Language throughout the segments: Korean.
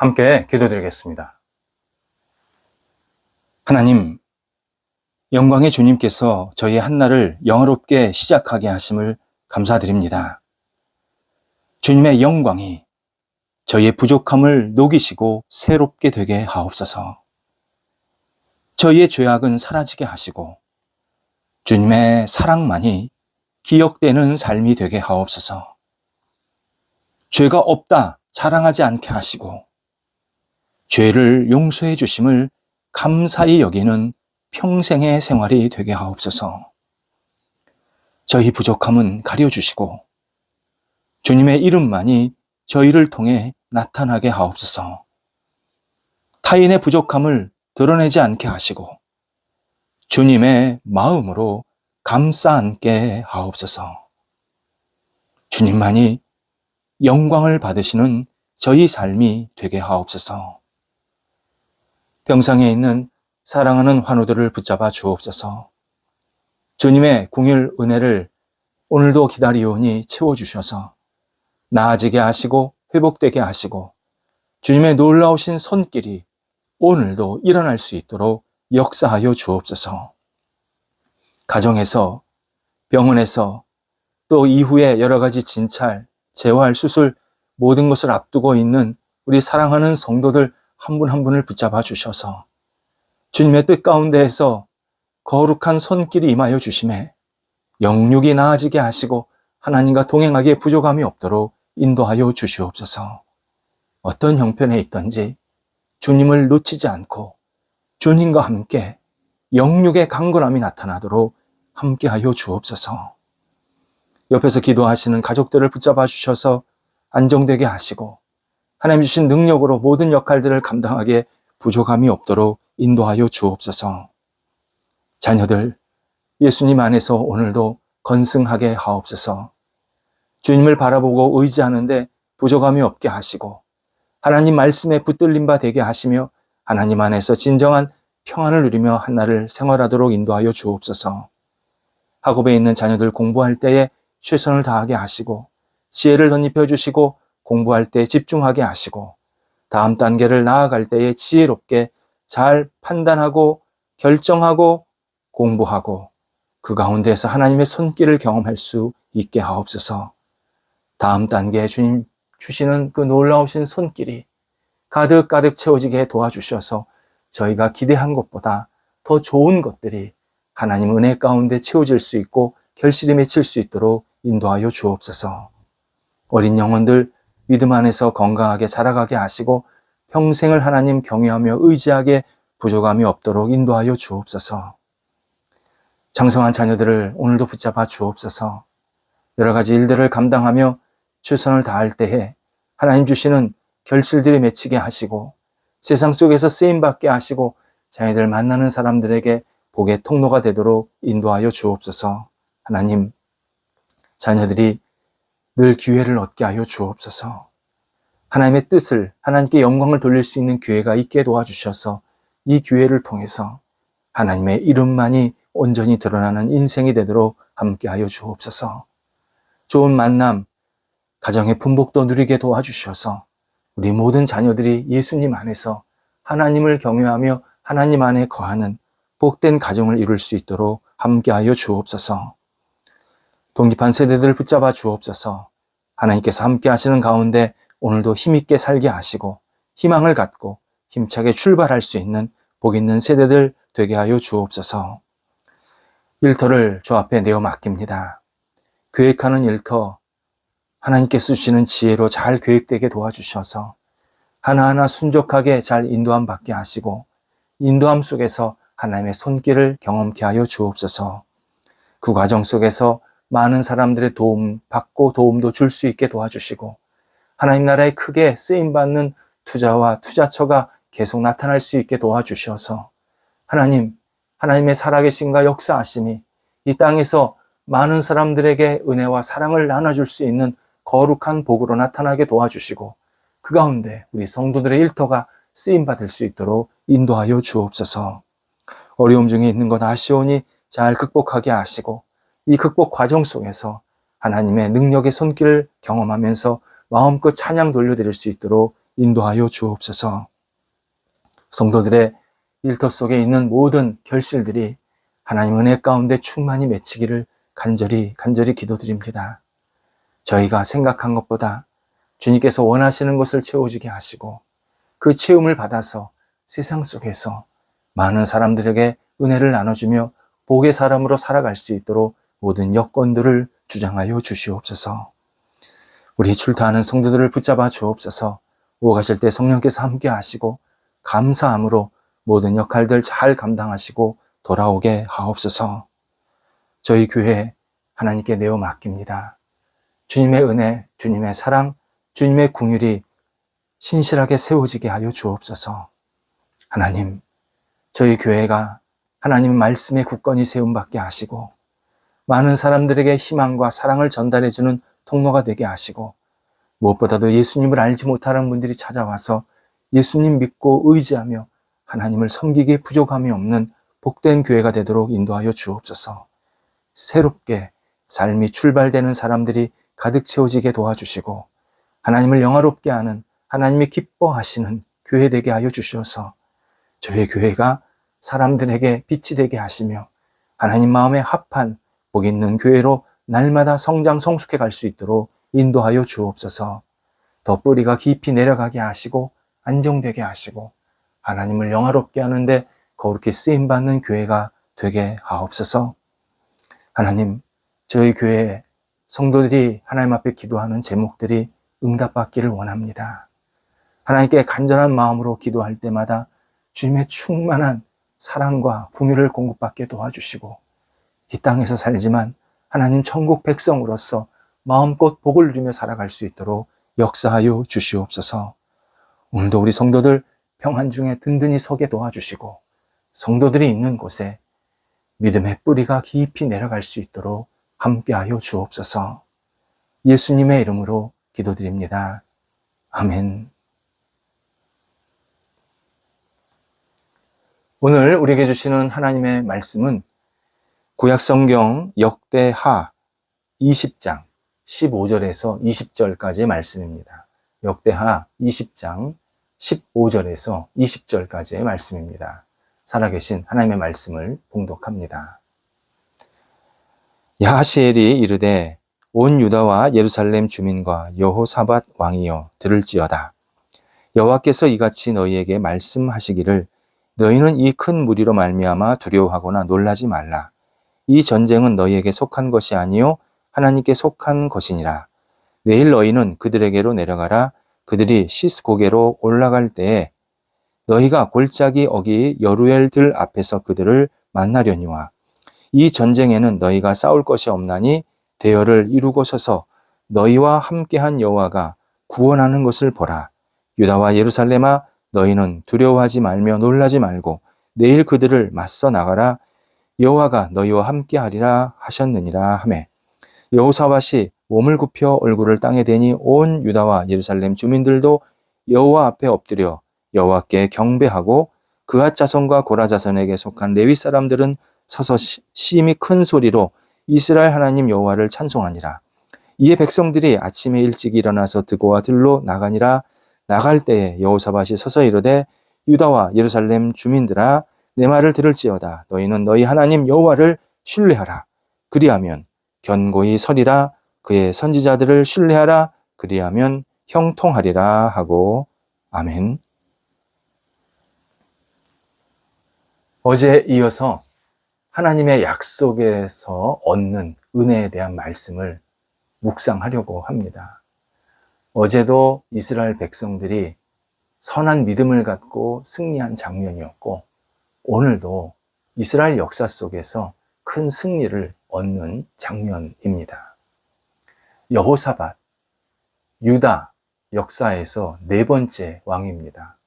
함께 기도드리겠습니다. 하나님, 영광의 주님께서 저희 한날을 영화롭게 시작하게 하심을 감사드립니다. 주님의 영광이 저희의 부족함을 녹이시고 새롭게 되게 하옵소서. 저희의 죄악은 사라지게 하시고 주님의 사랑만이 기억되는 삶이 되게 하옵소서. 죄가 없다 자랑하지 않게 하시고 죄를 용서해 주심을 감사히 여기는 평생의 생활이 되게 하옵소서. 저희 부족함은 가려주시고 주님의 이름만이 저희를 통해 나타나게 하옵소서. 타인의 부족함을 드러내지 않게 하시고 주님의 마음으로 감싸 안게 하옵소서. 주님만이 영광을 받으시는 저희 삶이 되게 하옵소서. 병상에 있는 사랑하는 환우들을 붙잡아 주옵소서. 주님의 궁휼 은혜를 오늘도 기다리오니 채워주셔서 나아지게 하시고 회복되게 하시고 주님의 놀라우신 손길이 오늘도 일어날 수 있도록 역사하여 주옵소서. 가정에서, 병원에서, 또 이후에 여러 가지 진찰, 재활, 수술 모든 것을 앞두고 있는 우리 사랑하는 성도들 한 분 한 분을 붙잡아 주셔서 주님의 뜻 가운데에서 거룩한 손길이 임하여 주심에 영육이 나아지게 하시고 하나님과 동행하기에 부족함이 없도록 인도하여 주시옵소서. 어떤 형편에 있든지 주님을 놓치지 않고 주님과 함께 영육의 강건함이 나타나도록 함께하여 주옵소서. 옆에서 기도하시는 가족들을 붙잡아 주셔서 안정되게 하시고 하나님 주신 능력으로 모든 역할들을 감당하기에 부족함이 없도록 인도하여 주옵소서. 자녀들 예수님 안에서 오늘도 건승하게 하옵소서. 주님을 바라보고 의지하는데 부족함이 없게 하시고 하나님 말씀에 붙들림 바 되게 하시며 하나님 안에서 진정한 평안을 누리며 한날을 생활하도록 인도하여 주옵소서. 학업에 있는 자녀들 공부할 때에 최선을 다하게 하시고 지혜를 덧입혀 주시고 공부할 때 집중하게 하시고 다음 단계를 나아갈 때에 지혜롭게 잘 판단하고 결정하고 공부하고 그 가운데에서 하나님의 손길을 경험할 수 있게 하옵소서. 다음 단계에 주님 주시는 그 놀라우신 손길이 가득가득 채워지게 도와주셔서 저희가 기대한 것보다 더 좋은 것들이 하나님 은혜 가운데 채워질 수 있고 결실이 맺힐 수 있도록 인도하여 주옵소서. 어린 영혼들 믿음 안에서 건강하게 자라가게 하시고 평생을 하나님 경외하며 의지하게 부족함이 없도록 인도하여 주옵소서. 장성한 자녀들을 오늘도 붙잡아 주옵소서. 여러 가지 일들을 감당하며 최선을 다할 때에 하나님 주시는 결실들이 맺히게 하시고 세상 속에서 쓰임받게 하시고 자녀들 만나는 사람들에게 복의 통로가 되도록 인도하여 주옵소서. 하나님, 자녀들이 늘 기회를 얻게 하여 주옵소서. 하나님의 뜻을, 하나님께 영광을 돌릴 수 있는 기회가 있게 도와주셔서 이 기회를 통해서 하나님의 이름만이 온전히 드러나는 인생이 되도록 함께하여 주옵소서. 좋은 만남, 가정의 분복도 누리게 도와주셔서 우리 모든 자녀들이 예수님 안에서 하나님을 경외하며 하나님 안에 거하는 복된 가정을 이룰 수 있도록 함께하여 주옵소서. 독립한 세대들을 붙잡아 주옵소서. 하나님께서 함께 하시는 가운데 오늘도 힘있게 살게 하시고 희망을 갖고 힘차게 출발할 수 있는 복 있는 세대들 되게 하여 주옵소서. 일터를 주 앞에 내어 맡깁니다. 계획하는 일터 하나님께서 주시는 지혜로 잘 계획되게 도와주셔서 하나하나 순종하게 잘 인도함 받게 하시고 인도함 속에서 하나님의 손길을 경험케 하여 주옵소서. 그 과정 속에서 많은 사람들의 도움 받고 도움도 줄 수 있게 도와주시고 하나님 나라에 크게 쓰임받는 투자와 투자처가 계속 나타날 수 있게 도와주셔서 하나님의 살아계심과 역사하심이 이 땅에서 많은 사람들에게 은혜와 사랑을 나눠줄 수 있는 거룩한 복으로 나타나게 도와주시고 그 가운데 우리 성도들의 일터가 쓰임받을 수 있도록 인도하여 주옵소서. 어려움 중에 있는 것 아시오니 잘 극복하게 하시고 이 극복 과정 속에서 하나님의 능력의 손길을 경험하면서 마음껏 찬양 돌려드릴 수 있도록 인도하여 주옵소서. 성도들의 일터 속에 있는 모든 결실들이 하나님 은혜 가운데 충만히 맺히기를 간절히 기도드립니다. 저희가 생각한 것보다 주님께서 원하시는 것을 채워주게 하시고 그 채움을 받아서 세상 속에서 많은 사람들에게 은혜를 나눠주며 복의 사람으로 살아갈 수 있도록 모든 여건들을 주장하여 주시옵소서. 우리 출타하는 성도들을 붙잡아 주옵소서. 오가실 때 성령께서 함께 하시고 감사함으로 모든 역할들 잘 감당하시고 돌아오게 하옵소서. 저희 교회 하나님께 내어 맡깁니다. 주님의 은혜, 주님의 사랑, 주님의 긍휼이 신실하게 세워지게 하여 주옵소서. 하나님, 저희 교회가 하나님의 말씀에 굳건히 세움받게 하시고 많은 사람들에게 희망과 사랑을 전달해주는 통로가 되게 하시고 무엇보다도 예수님을 알지 못하는 분들이 찾아와서 예수님 믿고 의지하며 하나님을 섬기기에 부족함이 없는 복된 교회가 되도록 인도하여 주옵소서. 새롭게 삶이 출발되는 사람들이 가득 채워지게 도와주시고 하나님을 영화롭게 하는 하나님이 기뻐하시는 교회 되게 하여 주셔서 저희 교회가 사람들에게 빛이 되게 하시며 하나님 마음에 합한 복 있는 교회로 날마다 성장 성숙해 갈 수 있도록 인도하여 주옵소서. 더 뿌리가 깊이 내려가게 하시고 안정되게 하시고 하나님을 영화롭게 하는데 거룩히 쓰임받는 교회가 되게 하옵소서. 하나님, 저희 교회 성도들이 하나님 앞에 기도하는 제목들이 응답받기를 원합니다. 하나님께 간절한 마음으로 기도할 때마다 주님의 충만한 사랑과 긍휼을 공급받게 도와주시고 이 땅에서 살지만 하나님 천국 백성으로서 마음껏 복을 누리며 살아갈 수 있도록 역사하여 주시옵소서. 오늘도 우리 성도들 평안 중에 든든히 서게 도와주시고 성도들이 있는 곳에 믿음의 뿌리가 깊이 내려갈 수 있도록 함께하여 주옵소서. 예수님의 이름으로 기도드립니다. 아멘. 오늘 우리에게 주시는 하나님의 말씀은 구약성경 역대하 20장 15절에서 20절까지의 말씀입니다. 역대하 20장 15절에서 20절까지의 말씀입니다. 살아계신 하나님의 말씀을 봉독합니다. 야하시엘이 이르되 온 유다와 예루살렘 주민과 여호사밧 왕이여 들을지어다. 여호와께서 이같이 너희에게 말씀하시기를 너희는 이 큰 무리로 말미암아 두려워하거나 놀라지 말라. 이 전쟁은 너희에게 속한 것이 아니요 하나님께 속한 것이니라. 내일 너희는 그들에게로 내려가라. 그들이 시스고게로 올라갈 때에 너희가 골짜기 어기 여루엘 들 앞에서 그들을 만나려니와 이 전쟁에는 너희가 싸울 것이 없나니 대열을 이루고 서서 너희와 함께한 여호와가 구원하는 것을 보라. 유다와 예루살렘아 너희는 두려워하지 말며 놀라지 말고 내일 그들을 맞서 나가라. 여호와가 너희와 함께하리라 하셨느니라 하매 여호사밧이 몸을 굽혀 얼굴을 땅에 대니 온 유다와 예루살렘 주민들도 여호와 앞에 엎드려 여호와께 경배하고 그앗 자손과 고라 자손에게 속한 레위 사람들은 서서 심히 큰 소리로 이스라엘 하나님 여호와를 찬송하니라. 이에 백성들이 아침에 일찍 일어나서 드고와 들로 나가니라. 나갈 때에 여호사밧이 서서 이르되 유다와 예루살렘 주민들아 내 말을 들을지어다. 너희는 너희 하나님 여호와를 신뢰하라. 그리하면 견고히 서리라. 그의 선지자들을 신뢰하라. 그리하면 형통하리라 하고 아멘. 어제에 이어서 하나님의 약속에서 얻는 은혜에 대한 말씀을 묵상하려고 합니다. 어제도 이스라엘 백성들이 선한 믿음을 갖고 승리한 장면이었고 오늘도 이스라엘 역사 속에서 큰 승리를 얻는 장면입니다. 여호사밧, 유다 역사에서 네 번째 왕입니다.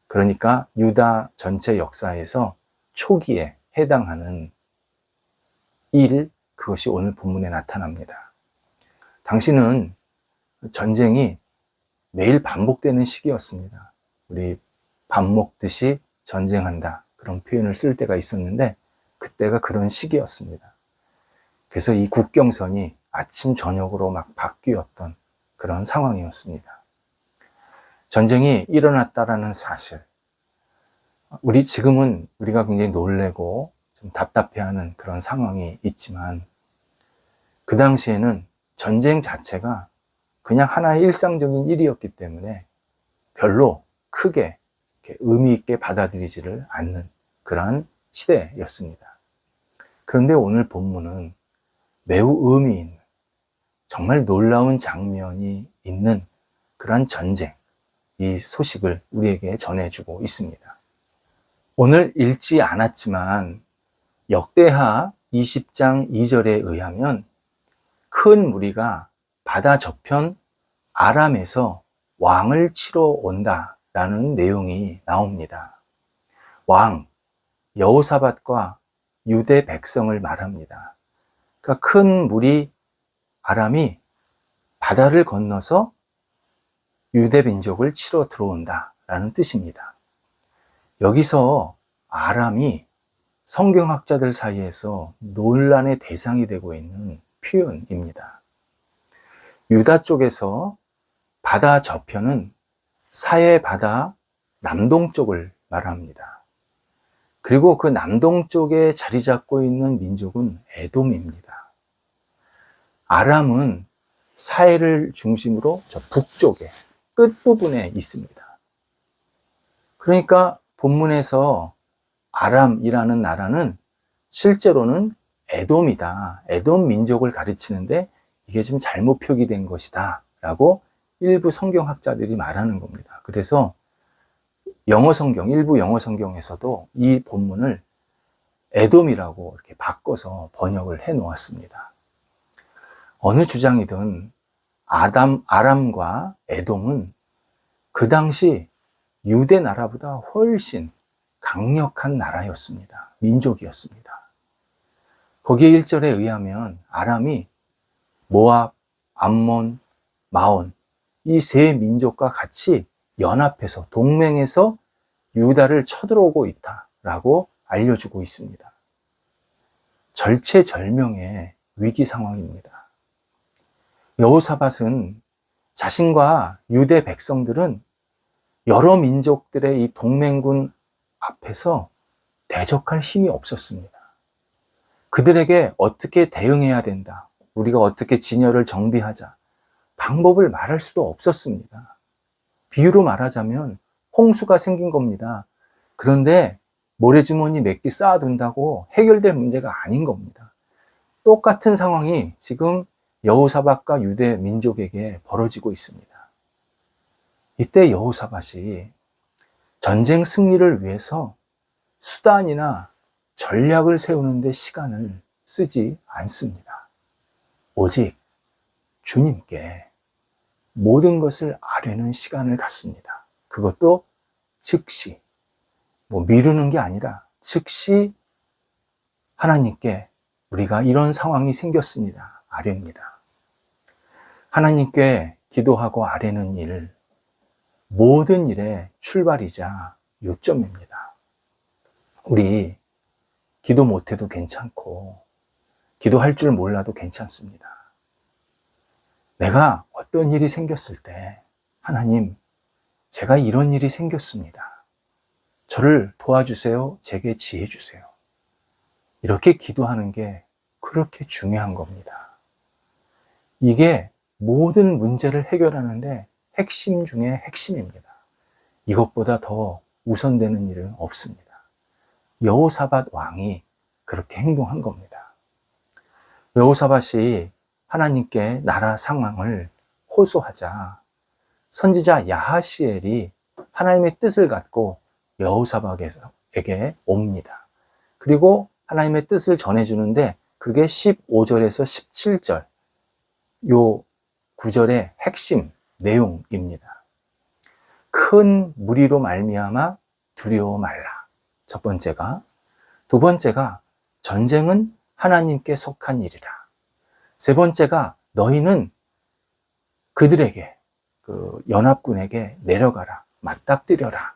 그러니까 유다 전체 역사에서 초기에 해당하는 일, 그것이 오늘 본문에 나타납니다. 당시는 전쟁이 매일 반복되는 시기였습니다. 우리 밥 먹듯이 전쟁한다 그런 표현을 쓸 때가 있었는데 그때가 그런 시기였습니다. 그래서 이 국경선이 아침 저녁으로 막 바뀌었던 그런 상황이었습니다. 전쟁이 일어났다라는 사실. 지금은 우리가 굉장히 놀래고 좀 답답해하는 그런 상황이 있지만, 그 당시에는 전쟁 자체가 그냥 하나의 일상적인 일이었기 때문에 별로 크게 의미 있게 받아들이지를 않는 그러한 시대였습니다. 그런데 오늘 본문은 매우 의미 있는, 정말 놀라운 장면이 있는 그러한 전쟁, 이 소식을 우리에게 전해주고 있습니다. 오늘 읽지 않았지만 역대하 20장 2절에 의하면 큰 무리가 바다 저편 아람에서 왕을 치러 온다라는 내용이 나옵니다. 왕, 여호사밧과 유대 백성을 말합니다. 그러니까 큰 무리 아람이 바다를 건너서 유대 민족을 치러 들어온다라는 뜻입니다. 여기서 아람이 성경학자들 사이에서 논란의 대상이 되고 있는 표현입니다. 유다 쪽에서 바다 저편은 사해 바다 남동쪽을 말합니다. 그리고 그 남동쪽에 자리 잡고 있는 민족은 에돔입니다. 아람은 사해를 중심으로 저 북쪽에 끝부분에 있습니다. 그러니까 본문에서 아람이라는 나라는 실제로는 에돔이다, 에돔 민족을 가르치는데 이게 지금 잘못 표기된 것이다 라고 일부 성경학자들이 말하는 겁니다. 그래서 영어 성경, 일부 영어 성경에서도 이 본문을 에돔이라고 이렇게 바꿔서 번역을 해 놓았습니다. 어느 주장이든 아람과 에돔은 그 당시 유대 나라보다 훨씬 강력한 나라였습니다. 민족이었습니다. 거기에 1절에 의하면 아람이 모압, 암몬, 마온 이 세 민족과 같이 연합해서 동맹해서 유다를 쳐들어오고 있다라고 알려주고 있습니다. 절체절명의 위기 상황입니다. 여호사밧은 자신과 유대 백성들은 여러 민족들의 이 동맹군 앞에서 대적할 힘이 없었습니다. 그들에게 어떻게 대응해야 된다, 우리가 어떻게 진열을 정비하자, 방법을 말할 수도 없었습니다. 비유로 말하자면 홍수가 생긴 겁니다. 그런데 모래주머니 몇 개 쌓아둔다고 해결될 문제가 아닌 겁니다. 똑같은 상황이 지금 여호사밧과 유대 민족에게 벌어지고 있습니다. 이때 여호사밧이 전쟁 승리를 위해서 수단이나 전략을 세우는데 시간을 쓰지 않습니다. 오직 주님께 모든 것을 아뢰는 시간을 갖습니다. 그것도 즉시, 미루는 게 아니라 즉시 하나님께 우리가 이런 상황이 생겼습니다. 아뢰입니다. 하나님께 기도하고 아뢰는 일, 모든 일의 출발이자 요점입니다. 우리 기도 못해도 괜찮고 기도할 줄 몰라도 괜찮습니다. 내가 어떤 일이 생겼을 때 하나님, 제가 이런 일이 생겼습니다. 저를 도와주세요. 제게 지혜 주세요. 이렇게 기도하는 게 그렇게 중요한 겁니다. 이게 모든 문제를 해결하는데 핵심 중에 핵심입니다. 이것보다 더 우선되는 일은 없습니다. 여호사밧 왕이 그렇게 행동한 겁니다. 여호사밧이 하나님께 나라 상황을 호소하자 선지자 야하시엘이 하나님의 뜻을 갖고 여호사밧에게 옵니다. 그리고 하나님의 뜻을 전해주는데 그게 15절에서 17절 요 구절의 핵심 내용입니다. 큰 무리로 말미암아 두려워 말라. 첫 번째가. 두 번째가 전쟁은 하나님께 속한 일이다. 세 번째가 너희는 그들에게, 그 연합군에게 내려가라. 맞닥뜨려라.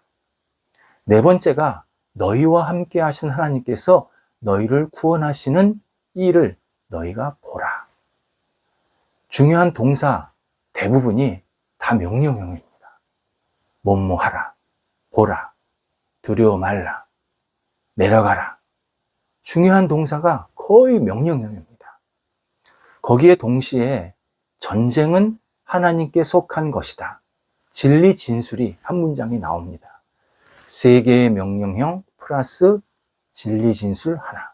네 번째가 너희와 함께 하신 하나님께서 너희를 구원하시는 일을 너희가 보라. 중요한 동사 대부분이 다 명령형입니다. 뭐뭐하라, 보라, 두려워 말라, 내려가라. 중요한 동사가 거의 명령형입니다. 거기에 동시에 전쟁은 하나님께 속한 것이다. 진리 진술이 한 문장이 나옵니다. 세 개의 명령형 플러스 진리 진술 하나.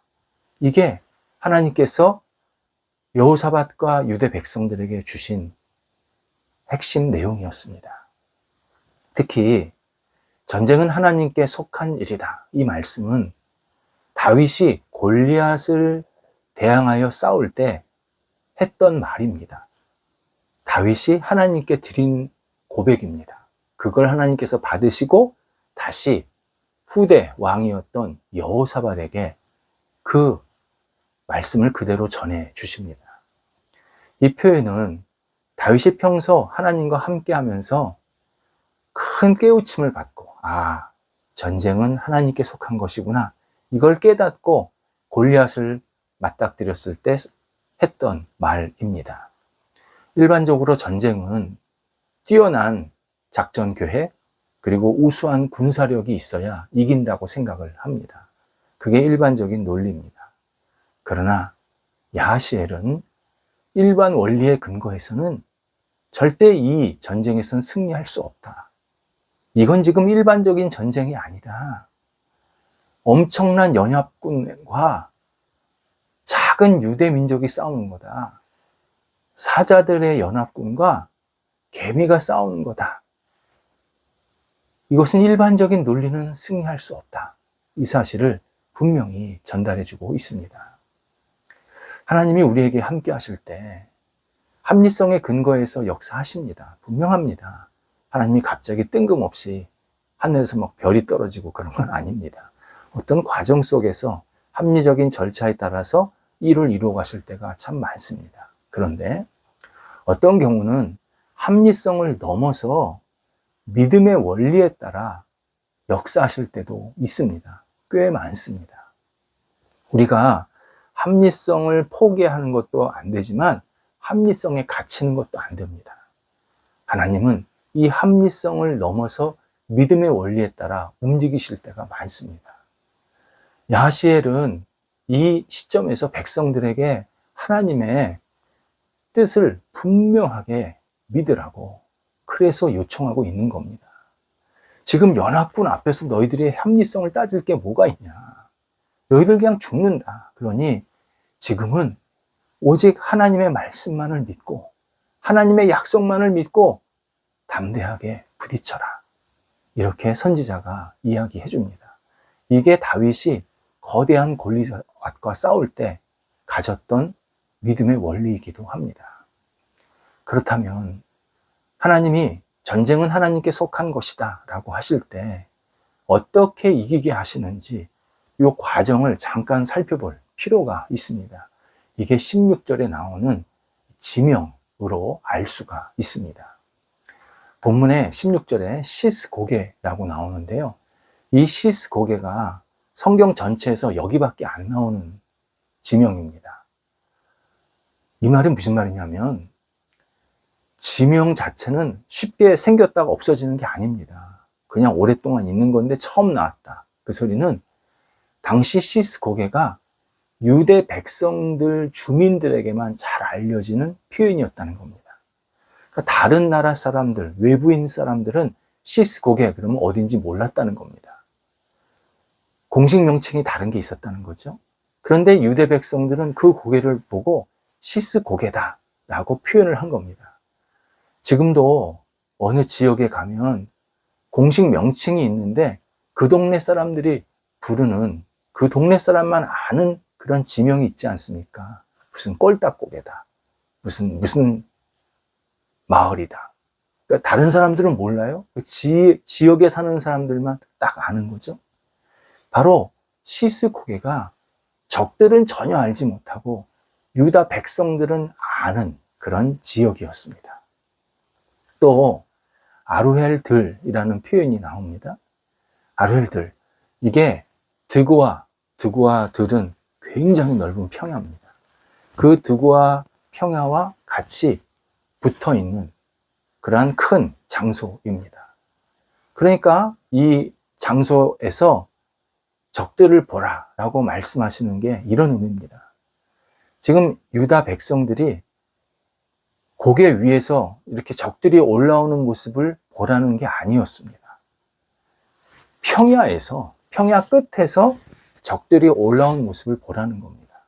이게 하나님께서 여호사밧과 유대 백성들에게 주신 핵심 내용이었습니다. 특히 전쟁은 하나님께 속한 일이다. 이 말씀은 다윗이 골리앗을 대항하여 싸울 때 했던 말입니다. 다윗이 하나님께 드린 고백입니다. 그걸 하나님께서 받으시고 다시 후대 왕이었던 여호사밧에게 그 말씀을 그대로 전해 주십니다. 이 표현은 다윗이 평소 하나님과 함께 하면서 큰 깨우침을 받고, 전쟁은 하나님께 속한 것이구나. 이걸 깨닫고 골리앗을 맞닥뜨렸을 때 했던 말입니다. 일반적으로 전쟁은 뛰어난 작전 계획, 그리고 우수한 군사력이 있어야 이긴다고 생각을 합니다. 그게 일반적인 논리입니다. 그러나 야하시엘은 일반 원리에 근거해서는 절대 이 전쟁에선 승리할 수 없다. 이건 지금 일반적인 전쟁이 아니다. 엄청난 연합군과 작은 유대 민족이 싸우는 거다. 사자들의 연합군과 개미가 싸우는 거다. 이것은 일반적인 논리는 승리할 수 없다. 이 사실을 분명히 전달해주고 있습니다. 하나님이 우리에게 함께 하실 때 합리성의 근거에서 역사하십니다. 분명합니다. 하나님이 갑자기 뜬금없이 하늘에서 막 별이 떨어지고 그런 건 아닙니다. 어떤 과정 속에서 합리적인 절차에 따라서 일을 이루어 가실 때가 참 많습니다. 그런데 어떤 경우는 합리성을 넘어서 믿음의 원리에 따라 역사하실 때도 있습니다. 꽤 많습니다. 우리가 합리성을 포기하는 것도 안 되지만 합리성에 갇히는 것도 안 됩니다. 하나님은 이 합리성을 넘어서 믿음의 원리에 따라 움직이실 때가 많습니다. 야하시엘은 이 시점에서 백성들에게 하나님의 뜻을 분명하게 믿으라고 그래서 요청하고 있는 겁니다. 지금 연합군 앞에서 너희들이 합리성을 따질 게 뭐가 있냐. 너희들 그냥 죽는다. 그러니 지금은 오직 하나님의 말씀만을 믿고 하나님의 약속만을 믿고 담대하게 부딪혀라. 이렇게 선지자가 이야기해 줍니다. 이게 다윗이 거대한 골리앗과 싸울 때 가졌던 믿음의 원리이기도 합니다. 그렇다면 하나님이 전쟁은 하나님께 속한 것이다 라고 하실 때 어떻게 이기게 하시는지 이 과정을 잠깐 살펴볼 필요가 있습니다. 이게 16절에 나오는 지명으로 알 수가 있습니다. 본문의 16절에 시스고게라고 나오는데요. 이 시스고게가 성경 전체에서 여기밖에 안 나오는 지명입니다. 이 말이 무슨 말이냐면 지명 자체는 쉽게 생겼다가 없어지는 게 아닙니다. 그냥 오랫동안 있는 건데 처음 나왔다. 그 소리는 당시 시스고게가 유대 백성들, 주민들에게만 잘 알려지는 표현이었다는 겁니다. 그러니까 다른 나라 사람들, 외부인 사람들은 시스고게 그러면 어딘지 몰랐다는 겁니다. 공식 명칭이 다른 게 있었다는 거죠. 그런데 유대 백성들은 그 고개를 보고 시스고게다 라고 표현을 한 겁니다. 지금도 어느 지역에 가면 공식 명칭이 있는데 그 동네 사람들이 부르는 그 동네 사람만 아는 그런 지명이 있지 않습니까? 무슨 꼴딱고개다. 무슨 마을이다. 그러니까 다른 사람들은 몰라요. 지역에 사는 사람들만 딱 아는 거죠. 바로 시스고게가 적들은 전혀 알지 못하고 유다 백성들은 아는 그런 지역이었습니다. 또 아루헬들이라는 표현이 나옵니다. 아루헬들, 이게 드고와 들은 굉장히 넓은 평야입니다. 그 드고와 평야와 같이 붙어 있는 그러한 큰 장소입니다. 그러니까 이 장소에서 적들을 보라라고 말씀하시는 게 이런 의미입니다. 지금 유다 백성들이 고개 위에서 이렇게 적들이 올라오는 모습을 보라는 게 아니었습니다. 평야 끝에서 적들이 올라온 모습을 보라는 겁니다.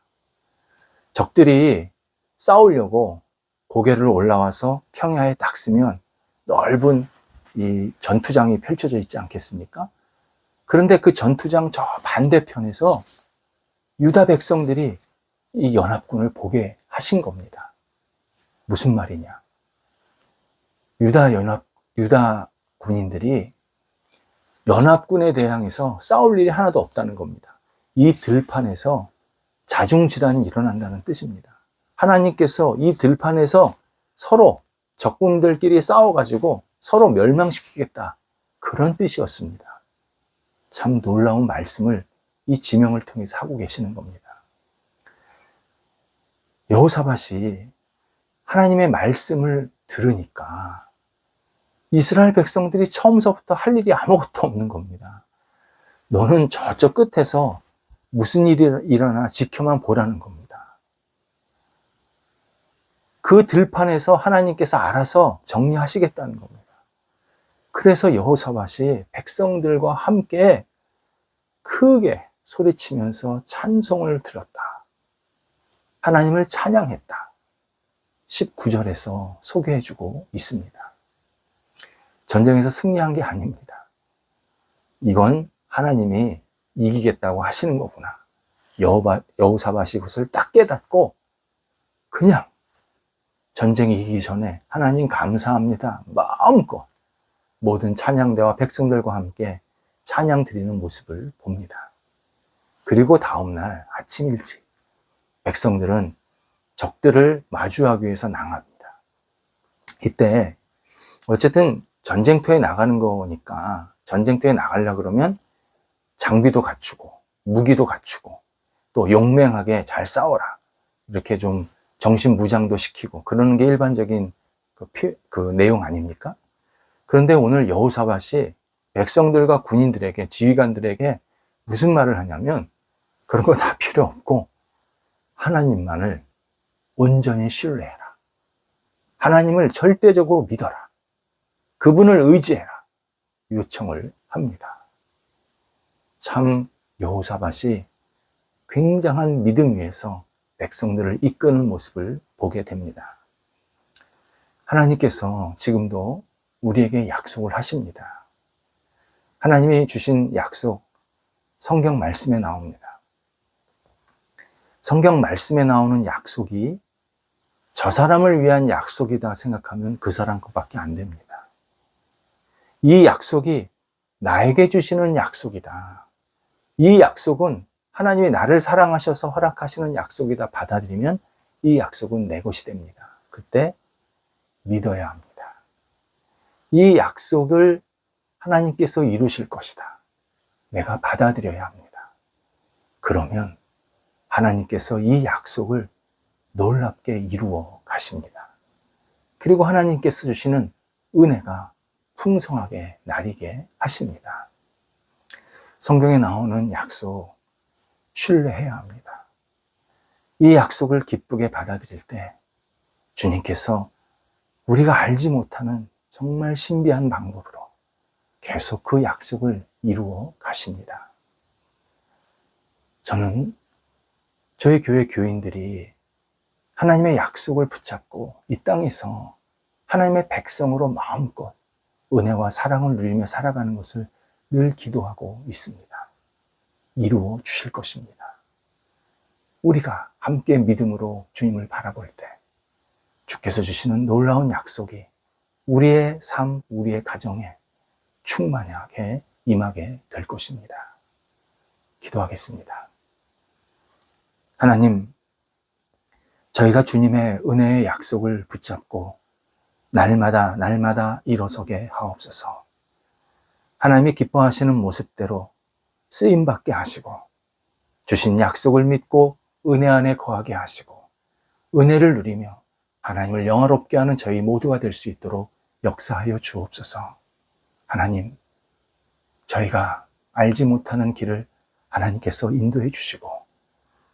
적들이 싸우려고 고개를 올라와서 평야에 딱 쓰면 넓은 이 전투장이 펼쳐져 있지 않겠습니까? 그런데 그 전투장 저 반대편에서 유다 백성들이 이 연합군을 보게 하신 겁니다. 무슨 말이냐? 유다 군인들이 연합군에 대항해서 싸울 일이 하나도 없다는 겁니다. 이 들판에서 자중질환이 일어난다는 뜻입니다. 하나님께서 이 들판에서 서로 적군들끼리 싸워가지고 서로 멸망시키겠다. 그런 뜻이었습니다. 참 놀라운 말씀을 이 지명을 통해서 하고 계시는 겁니다. 여호사밧이 하나님의 말씀을 들으니까 이스라엘 백성들이 처음서부터 할 일이 아무것도 없는 겁니다. 너는 저쪽 끝에서 무슨 일이 일어나 지켜만 보라는 겁니다. 그 들판에서 하나님께서 알아서 정리하시겠다는 겁니다. 그래서 여호사밧이 백성들과 함께 크게 소리치면서 찬송을 들었다. 하나님을 찬양했다. 19절에서 소개해주고 있습니다. 전쟁에서 승리한 게 아닙니다. 이건 하나님이 이기겠다고 하시는 거구나. 여호사밧이 그것을 딱 깨닫고 그냥 전쟁이 이기기 전에 하나님 감사합니다. 마음껏 모든 찬양대와 백성들과 함께 찬양 드리는 모습을 봅니다. 그리고 다음날 아침 일찍 백성들은 적들을 마주하기 위해서 나갑니다. 이때 어쨌든 전쟁터에 나가는 거니까 전쟁터에 나가려고 그러면 장비도 갖추고 무기도 갖추고 또 용맹하게 잘 싸워라. 이렇게 좀 정신무장도 시키고 그러는 게 일반적인 그 내용 아닙니까? 그런데 오늘 여호사밧이 백성들과 군인들에게 지휘관들에게 무슨 말을 하냐면 그런 거 다 필요 없고 하나님만을 온전히 신뢰해라. 하나님을 절대적으로 믿어라. 그분을 의지해라. 요청을 합니다. 참 여호사밧이 굉장한 믿음 위에서 백성들을 이끄는 모습을 보게 됩니다. 하나님께서 지금도 우리에게 약속을 하십니다. 하나님이 주신 약속, 성경 말씀에 나옵니다. 성경 말씀에 나오는 약속이 저 사람을 위한 약속이다 생각하면 그 사람 것밖에 안 됩니다. 이 약속이 나에게 주시는 약속이다. 이 약속은 하나님이 나를 사랑하셔서 허락하시는 약속이다 받아들이면 이 약속은 내 것이 됩니다. 그때 믿어야 합니다. 이 약속을 하나님께서 이루실 것이다. 내가 받아들여야 합니다. 그러면 하나님께서 이 약속을 놀랍게 이루어 가십니다. 그리고 하나님께서 주시는 은혜가 풍성하게 나리게 하십니다. 성경에 나오는 약속, 신뢰해야 합니다. 이 약속을 기쁘게 받아들일 때 주님께서 우리가 알지 못하는 정말 신비한 방법으로 계속 그 약속을 이루어 가십니다. 저는 저희 교회 교인들이 하나님의 약속을 붙잡고 이 땅에서 하나님의 백성으로 마음껏 은혜와 사랑을 누리며 살아가는 것을 늘 기도하고 있습니다. 이루어 주실 것입니다. 우리가 함께 믿음으로 주님을 바라볼 때 주께서 주시는 놀라운 약속이 우리의 삶, 우리의 가정에 충만하게 임하게 될 것입니다. 기도하겠습니다. 하나님, 저희가 주님의 은혜의 약속을 붙잡고 날마다 일어서게 하옵소서. 하나님이 기뻐하시는 모습대로 쓰임받게 하시고 주신 약속을 믿고 은혜 안에 거하게 하시고 은혜를 누리며 하나님을 영화롭게 하는 저희 모두가 될 수 있도록 역사하여 주옵소서. 하나님, 저희가 알지 못하는 길을 하나님께서 인도해 주시고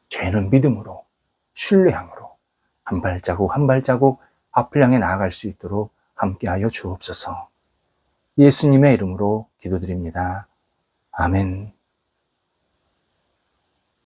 죄는 믿음으로 신뢰함으로 한 발자국 한 발자국 앞을 향해 나아갈 수 있도록 함께하여 주옵소서. 예수님의 이름으로 기도드립니다. 아멘.